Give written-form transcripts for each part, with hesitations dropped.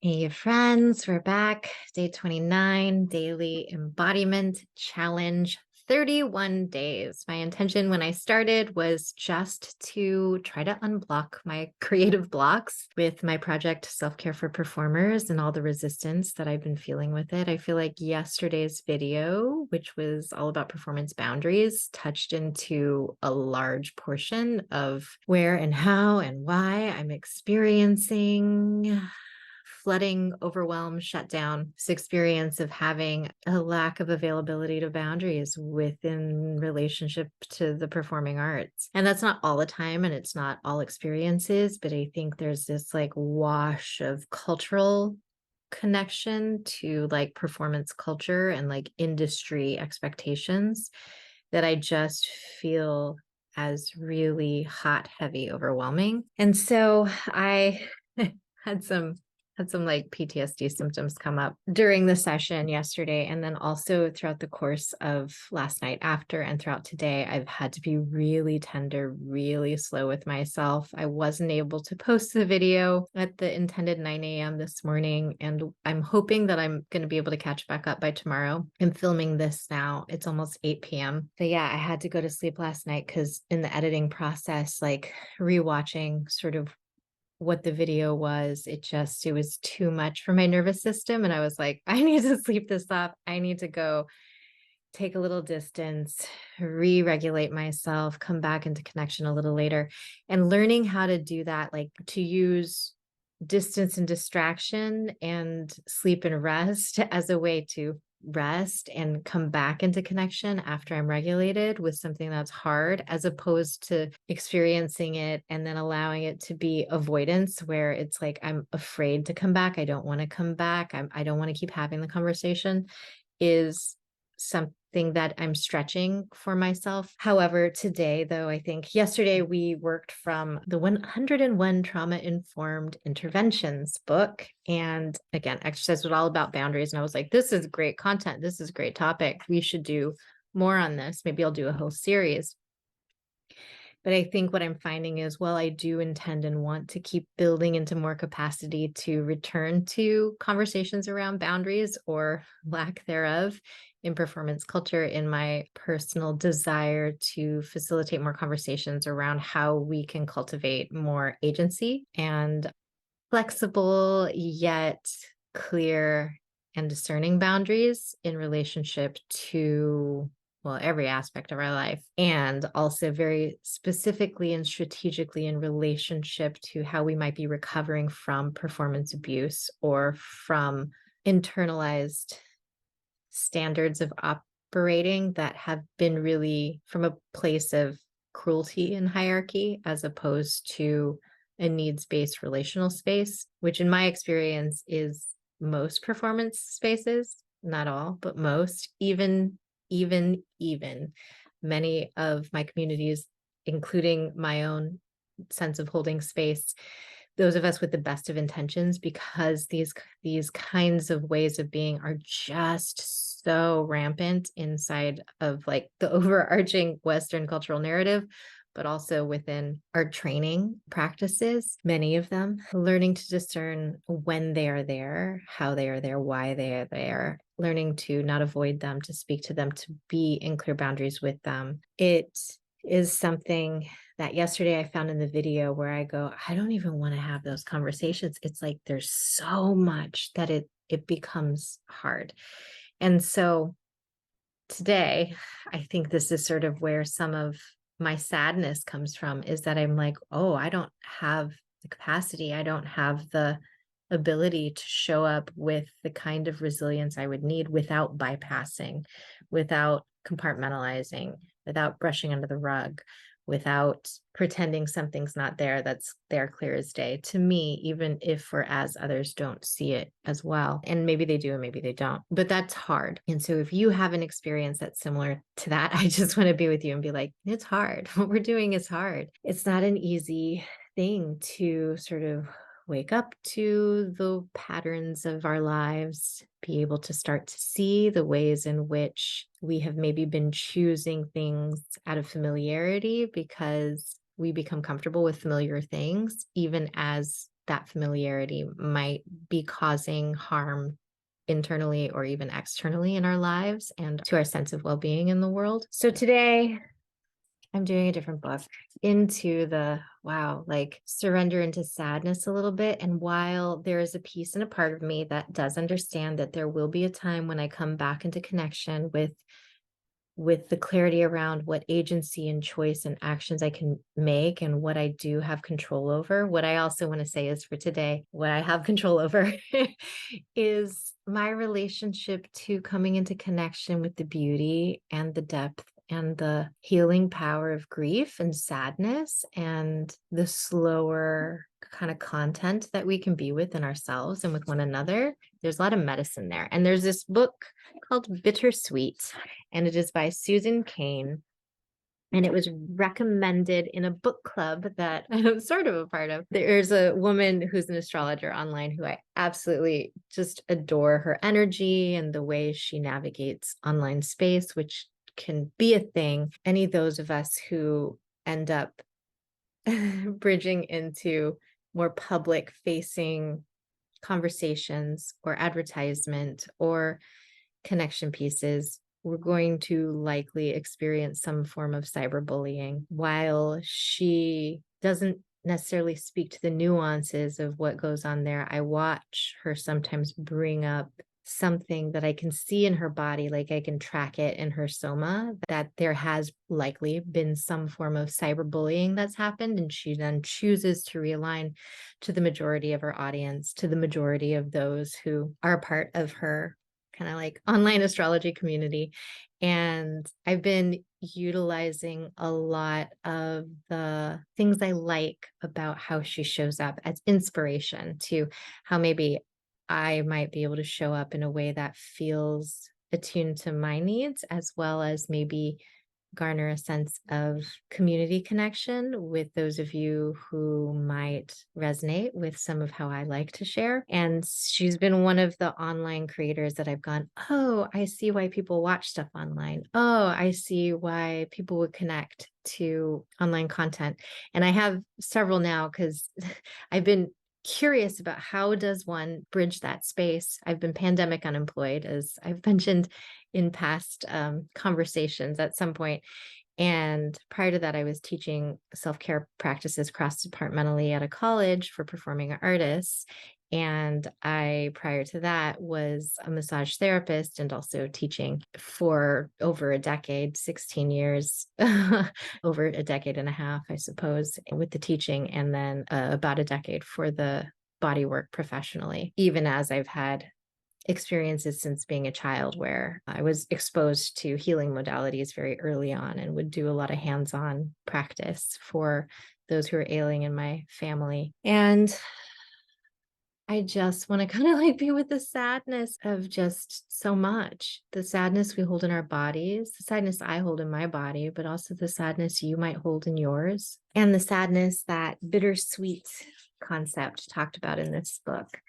Hey friends, we're back. Day 29, daily embodiment challenge, 31 days. My intention when I started was just to try to unblock my creative blocks with my project Self-Care for Performers and all the resistance that I've been feeling with it. I feel like yesterday's video, which was all about performance boundaries, touched into a large portion of where and how and why I'm experiencing flooding, overwhelm, shutdown, this experience of having a lack of availability to boundaries within relationship to the performing arts. And that's not all the time and it's not all experiences, but I think there's this like wash of cultural connection to like performance culture and like industry expectations that I just feel as really hot, heavy, overwhelming. And so I had some like PTSD symptoms come up during the session yesterday. And then also throughout the course of last night after and throughout today, I've had to be really tender, really slow with myself. I wasn't able to post the video at the intended 9 a.m. this morning. And I'm hoping that I'm going to be able to catch back up by tomorrow. I'm filming this now. It's almost 8 p.m. But yeah, I had to go to sleep last night because in the editing process, like rewatching sort of what the video was, it was too much for my nervous system. And I was like, I need to sleep this off. I need to go take a little distance, re-regulate myself, come back into connection a little later. And learning how to do that, like to use distance and distraction and sleep and rest as a way to rest and come back into connection after I'm regulated with something that's hard, as opposed to experiencing it and then allowing it to be avoidance, where it's like, I'm afraid to come back. I don't want to come back. I don't want to keep having the conversation, is something that I'm stretching for myself. However, today, though, I think yesterday we worked from the 101 Trauma Informed Interventions book. And again, exercise was all about boundaries. And I was like, this is great content. This is a great topic. We should do more on this. Maybe I'll do a whole series. But I think what I'm finding is, well, I do intend and want to keep building into more capacity to return to conversations around boundaries or lack thereof in performance culture, in my personal desire to facilitate more conversations around how we can cultivate more agency and flexible yet clear and discerning boundaries in relationship to, well, every aspect of our life, and also very specifically and strategically in relationship to how we might be recovering from performance abuse or from internalized standards of operating that have been really from a place of cruelty and hierarchy, as opposed to a needs-based relational space, which in my experience is most performance spaces, not all, but most, even many of my communities, including my own sense of holding space, those of us with the best of intentions, because these kinds of ways of being are just so rampant inside of like the overarching Western cultural narrative, but also within our training practices, many of them, learning to discern when they are there, how they are there, why they are there, learning to not avoid them, to speak to them, to be in clear boundaries with them. It is something that yesterday I found in the video where I go, I don't even want to have those conversations. It's like there's so much that it becomes hard. And so today, I think this is sort of where some of my sadness comes from, is that I'm like, oh, I don't have the capacity. I don't have the ability to show up with the kind of resilience I would need without bypassing, without compartmentalizing, without brushing under the rug, without pretending something's not there that's there clear as day to me, even if or as others don't see it as well. And maybe they do and maybe they don't, but that's hard. And so if you have an experience that's similar to that, I just want to be with you and be like, it's hard. What we're doing is hard. It's not an easy thing to sort of wake up to the patterns of our lives, be able to start to see the ways in which we have maybe been choosing things out of familiarity because we become comfortable with familiar things, even as that familiarity might be causing harm internally or even externally in our lives and to our sense of well-being in the world. So today I'm doing a different book into the like surrender into sadness a little bit. And while there is a piece and a part of me that does understand that there will be a time when I come back into connection with the clarity around what agency and choice and actions I can make and what I do have control over. What I also want to say is for today, what I have control over is my relationship to coming into connection with the beauty and the depth and the healing power of grief and sadness and the slower kind of content that we can be within ourselves and with one another. There's a lot of medicine there. And there's this book called Bittersweet, and it is by Susan Cain. And it was recommended in a book club that I'm sort of a part of. There's a woman who's an astrologer online who I absolutely just adore her energy and the way she navigates online space, which can be a thing. Any of those of us who end up bridging into more public facing conversations or advertisement or connection pieces, we're going to likely experience some form of cyberbullying. While she doesn't necessarily speak to the nuances of what goes on there, I watch her sometimes bring up something that I can see in her body, like I can track it in her soma, that there has likely been some form of cyberbullying that's happened. And she then chooses to realign to the majority of her audience, to the majority of those who are a part of her kind of like online astrology community. And I've been utilizing a lot of the things I like about how she shows up as inspiration to how maybe I might be able to show up in a way that feels attuned to my needs, as well as maybe garner a sense of community connection with those of you who might resonate with some of how I like to share. And she's been one of the online creators that I've gone, oh, I see why people watch stuff online. Oh, I see why people would connect to online content. And I have several now because I've been curious about how does one bridge that space. I've been pandemic unemployed, as I've mentioned in past conversations at some point. And prior to that, I was teaching self-care practices cross-departmentally at a college for performing artists. And I, prior to that, was a massage therapist and also teaching for over a decade, 16 years, over a decade and a half, I suppose, with the teaching, and then about a decade for the body work professionally, even as I've had experiences since being a child where I was exposed to healing modalities very early on and would do a lot of hands-on practice for those who are ailing in my family. And I just want to kind of like be with the sadness of just so much. The sadness we hold in our bodies, the sadness I hold in my body, but also the sadness you might hold in yours, and the sadness that bittersweet concept talked about in this book.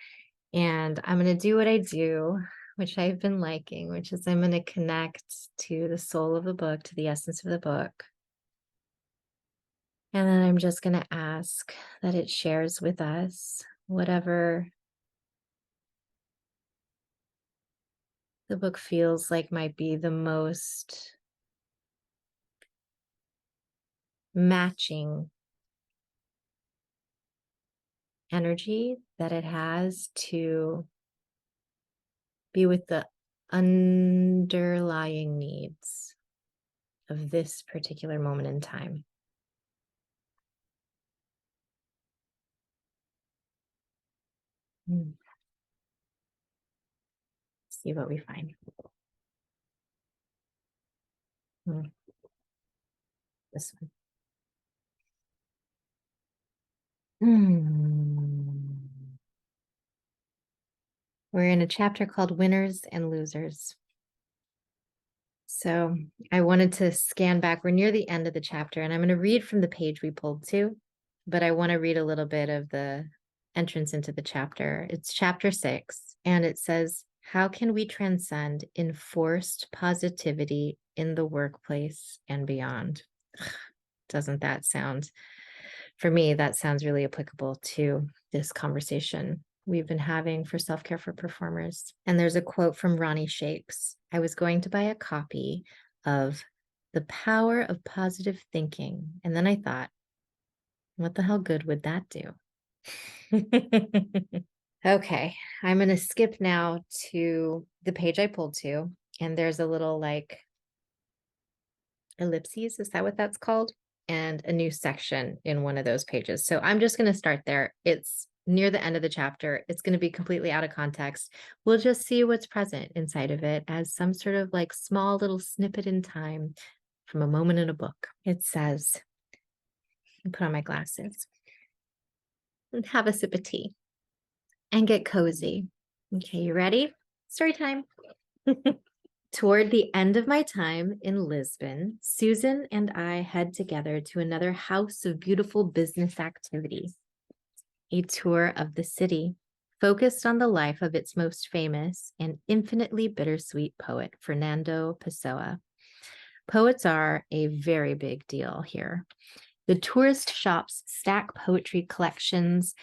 And I'm going to do what I do, which I've been liking, which is I'm going to connect to the soul of the book, to the essence of the book. And then I'm just going to ask that it shares with us whatever the book feels like might be the most matching energy that it has to be with the underlying needs of this particular moment in time. See what we find. This one. We're in a chapter called Winners and Losers. So I wanted to scan back. We're near the end of the chapter, and I'm going to read from the page we pulled to, but I want to read a little bit of the entrance into the chapter. It's chapter 6, and it says, how can we transcend enforced positivity in the workplace and beyond? Doesn't that sound For me, that sounds really applicable to this conversation we've been having for self-care for performers. And there's a quote from Ronnie Shakes. I was going to buy a copy of The Power of Positive Thinking. And then I thought, what the hell good would that do? Okay, I'm going to skip now to the page I pulled to. And there's a little like ellipses. Is that what that's called? And a new section in one of those pages. So I'm just going to start there. It's near the end of the chapter. It's going to be completely out of context. We'll just see what's present inside of it as some sort of like small little snippet in time from a moment in a book. It says, put on my glasses and have a sip of tea and get cozy. Okay, you ready? Story time. Toward the end of my time in Lisbon, Susan and I head together to another house of beautiful business activity, a tour of the city, focused on the life of its most famous and infinitely bittersweet poet, Fernando Pessoa. Poets are a very big deal here. The tourist shops stack poetry collections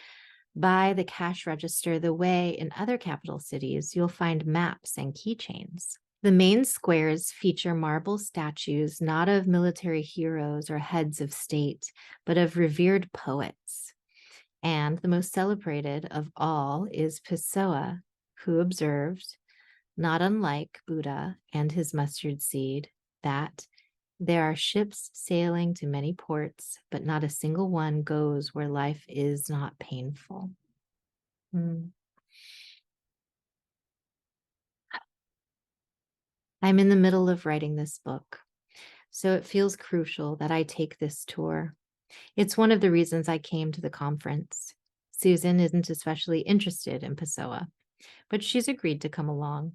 by the cash register the way in other capital cities you'll find maps and keychains. The main squares feature marble statues not of military heroes or heads of state, but of revered poets. And the most celebrated of all is Pessoa, who observed, not unlike Buddha and his mustard seed, that there are ships sailing to many ports, but not a single one goes where life is not painful. I'm in the middle of writing this book, so it feels crucial that I take this tour. It's one of the reasons I came to the conference. Susan isn't especially interested in Pessoa, but she's agreed to come along.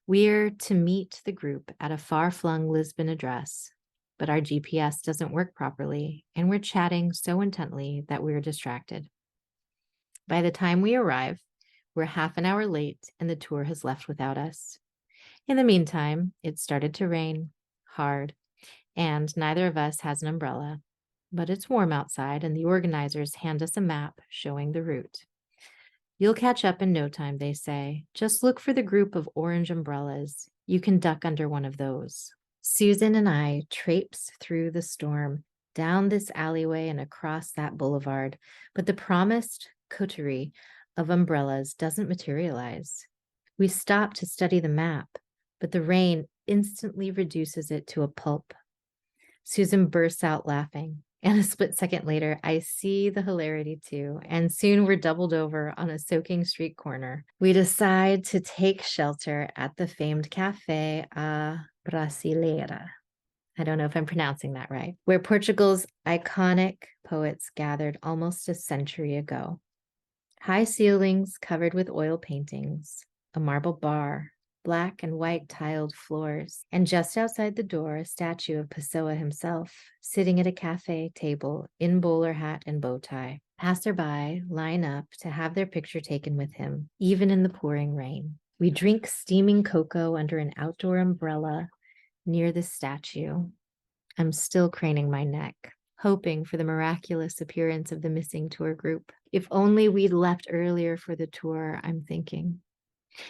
We're to meet the group at a far-flung Lisbon address, but our GPS doesn't work properly, and we're chatting so intently that we're distracted. By the time we arrive, we're half an hour late, and the tour has left without us. In the meantime, it started to rain hard, and neither of us has an umbrella, but it's warm outside, and the organizers hand us a map showing the route. You'll catch up in no time, they say. Just look for the group of orange umbrellas. You can duck under one of those. Susan and I traipse through the storm, down this alleyway and across that boulevard, but the promised coterie of umbrellas doesn't materialize. We stop to study the map, but the rain instantly reduces it to a pulp. Susan bursts out laughing, and a split second later, I see the hilarity too, and soon we're doubled over on a soaking street corner. We decide to take shelter at the famed Café a Brasileira. I don't know if I'm pronouncing that right, where Portugal's iconic poets gathered almost a century ago. High ceilings covered with oil paintings, a marble bar, black and white tiled floors, and just outside the door, a statue of Pessoa himself, sitting at a cafe table in bowler hat and bow tie. Passerby line up to have their picture taken with him, even in the pouring rain. We drink steaming cocoa under an outdoor umbrella near the statue. I'm still craning my neck, hoping for the miraculous appearance of the missing tour group. If only we'd left earlier for the tour, I'm thinking.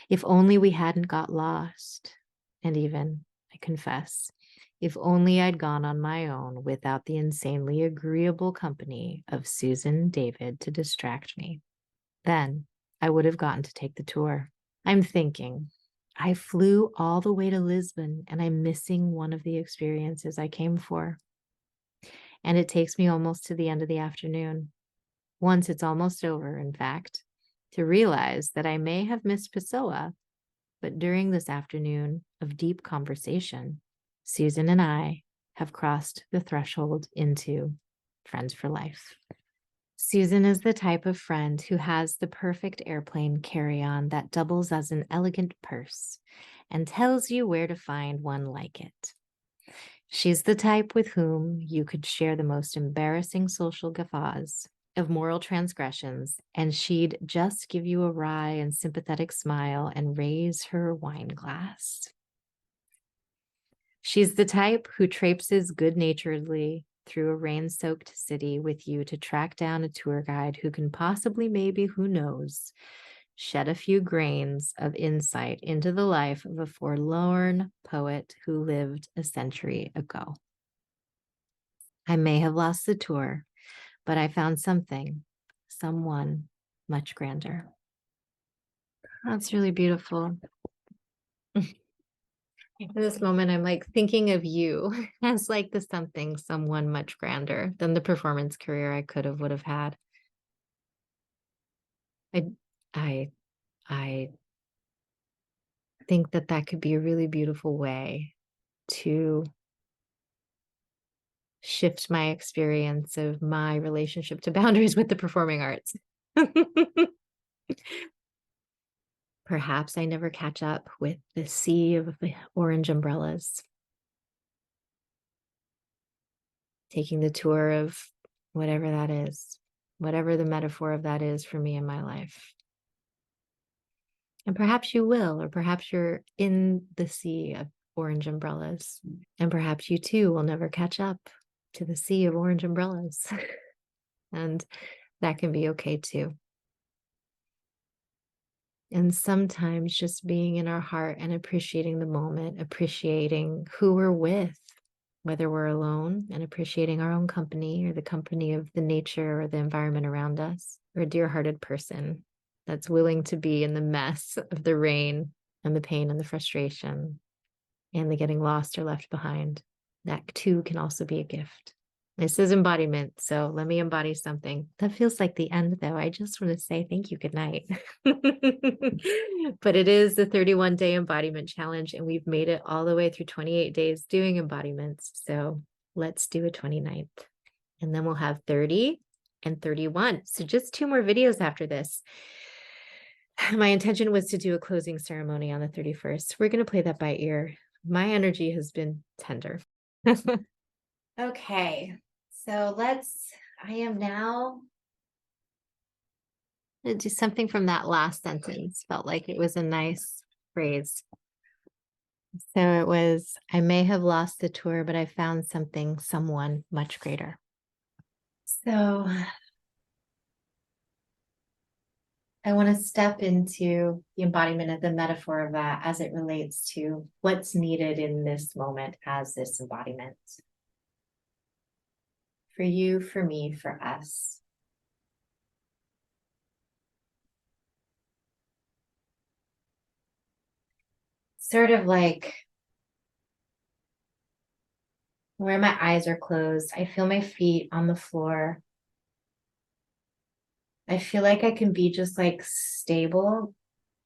If only we hadn't got lost. And even, I confess, if only I'd gone on my own without the insanely agreeable company of Susan David to distract me. Then I would have gotten to take the tour. I'm thinking, I flew all the way to Lisbon and I'm missing one of the experiences I came for. And it takes me almost to the end of the afternoon. Once it's almost over, in fact, to realize that I may have missed Pessoa, but during this afternoon of deep conversation, Susan and I have crossed the threshold into friends for life. Susan is the type of friend who has the perfect airplane carry-on that doubles as an elegant purse and tells you where to find one like it. She's the type with whom you could share the most embarrassing social guffaws of moral transgressions, and she'd just give you a wry and sympathetic smile and raise her wine glass. She's the type who traipses good-naturedly through a rain-soaked city with you to track down a tour guide who can possibly, maybe, who knows, shed a few grains of insight into the life of a forlorn poet who lived a century ago. I may have lost the tour, but I found something, someone much grander. That's really beautiful. In this moment, I'm like thinking of you as like the something, someone much grander than the performance career I would have had. I, I, I think that could be a really beautiful way to shift my experience of my relationship to boundaries with the performing arts. Perhaps I never catch up with the sea of orange umbrellas. Taking the tour of whatever that is, whatever the metaphor of that is for me in my life. And perhaps you will, or perhaps you're in the sea of orange umbrellas, and perhaps you too will never catch up to the sea of orange umbrellas. And that can be okay too. And sometimes just being in our heart and appreciating the moment, appreciating who we're with, whether we're alone, and appreciating our own company or the company of the nature or the environment around us, or a dear-hearted person that's willing to be in the mess of the rain and the pain and the frustration and the getting lost or left behind. That too can also be a gift. This is embodiment, so let me embody something. That feels like the end, though. I just want to say thank you, good night. But it is the 31-day embodiment challenge, and we've made it all the way through 28 days doing embodiments. So let's do a 29th. And then we'll have 30 and 31. So just 2 more videos after this. My intention was to do a closing ceremony on the 31st. We're going to play that by ear. My energy has been tender. Okay, so I am now going to do something from that last sentence. Felt like it was a nice phrase. So it was, I may have lost the tour, but I found something, someone much greater. So I want to step into the embodiment of the metaphor of that as it relates to what's needed in this moment as this embodiment. For you, for me, for us. Sort of like where my eyes are closed, I feel my feet on the floor. I feel like I can be just like stable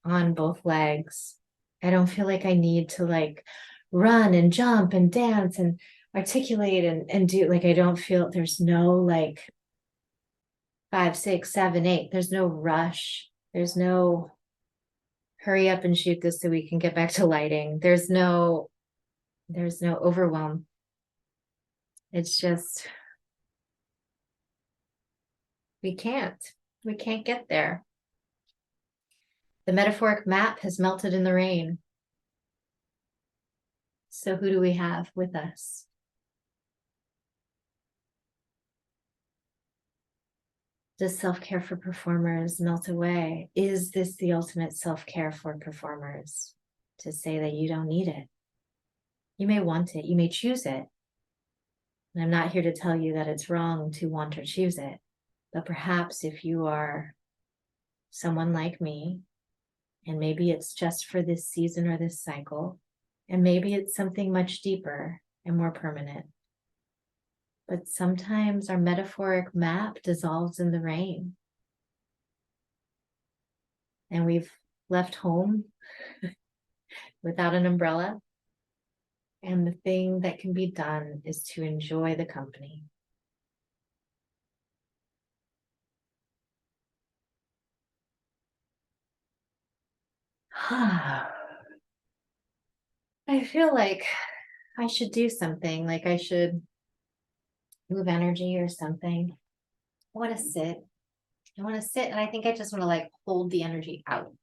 on both legs. I don't feel like I need to like run and jump and dance and articulate and do like, I don't feel there's no like 5, 6, 7, 8. There's no rush. There's no hurry up and shoot this so we can get back to lighting. There's no overwhelm. It's just we can't get there. The metaphoric map has melted in the rain. So who do we have with us? Does self-care for performers melt away? Is this the ultimate self-care for performers? To say that you don't need it. You may want it, you may choose it. And I'm not here to tell you that it's wrong to want or choose it. But perhaps if you are someone like me, and maybe it's just for this season or this cycle, and maybe it's something much deeper and more permanent. But sometimes our metaphoric map dissolves in the rain. And we've left home without an umbrella. And the thing that can be done is to enjoy the company. I feel like I should do something, like I should move energy or something. I want to sit. And I think I just want to like hold the energy out.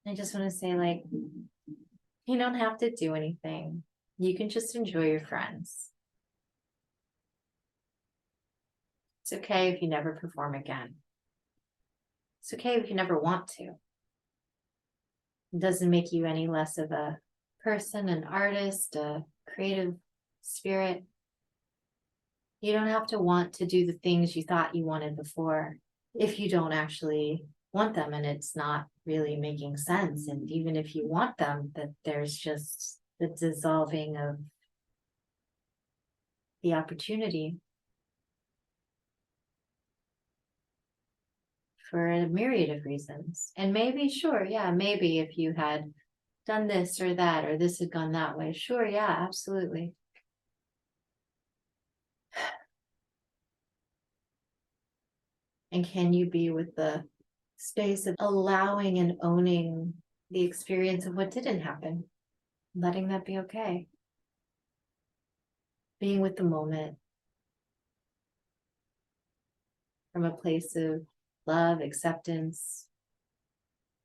I just want to say like, you don't have to do anything. You can just enjoy your friends. It's okay if you never perform again. It's okay if you never want to. It doesn't make you any less of a person, an artist, a creative spirit. You don't have to want to do the things you thought you wanted before if you don't actually want them and it's not really making sense. And even if you want them, that there's just the dissolving of the opportunity for a myriad of reasons. And maybe, sure, yeah, maybe if you had done this or that, or this had gone that way, sure, yeah, absolutely. And can you be with the space of allowing and owning the experience of what didn't happen, letting that be okay, being with the moment from a place of love, acceptance,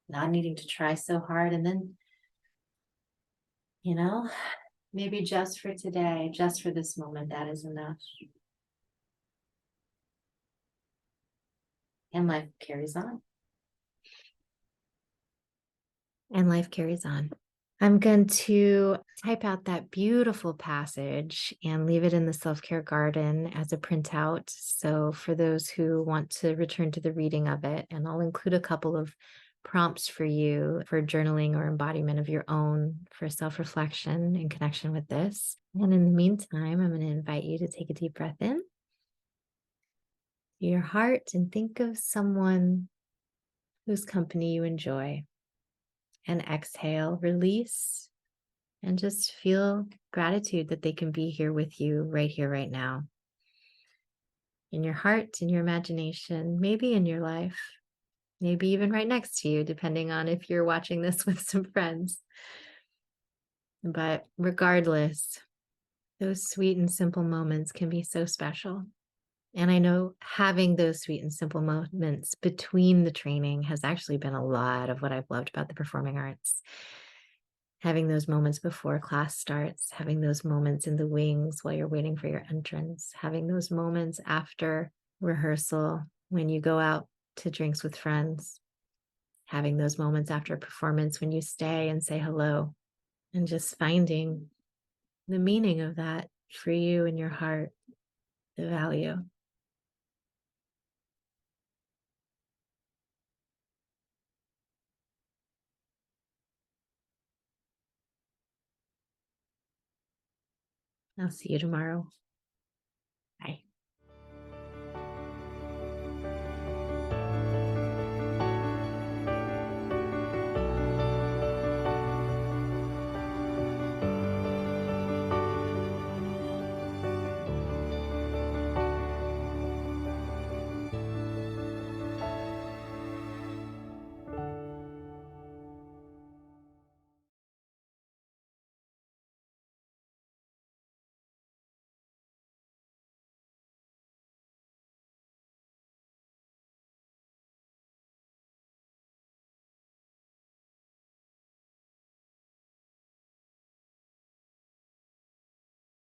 not needing to try so hard. And then, you know, maybe just for today, just for this moment, that is enough. And life carries on. And life carries on. I'm going to type out that beautiful passage and leave it in the self-care garden as a printout. So for those who want to return to the reading of it, and I'll include a couple of prompts for you for journaling or embodiment of your own for self-reflection in connection with this. And in the meantime, I'm going to invite you to take a deep breath in your heart and think of someone whose company you enjoy. And exhale, release, and just feel gratitude that they can be here with you right here, right now. In your heart, in your imagination, maybe in your life, maybe even right next to you, depending on if you're watching this with some friends. But regardless, those sweet and simple moments can be so special. And I know having those sweet and simple moments between the training has actually been a lot of what I've loved about the performing arts. Having those moments before class starts, having those moments in the wings while you're waiting for your entrance, having those moments after rehearsal when you go out to drinks with friends, having those moments after a performance when you stay and say hello, and just finding the meaning of that for you in your heart, the value. I'll see you tomorrow.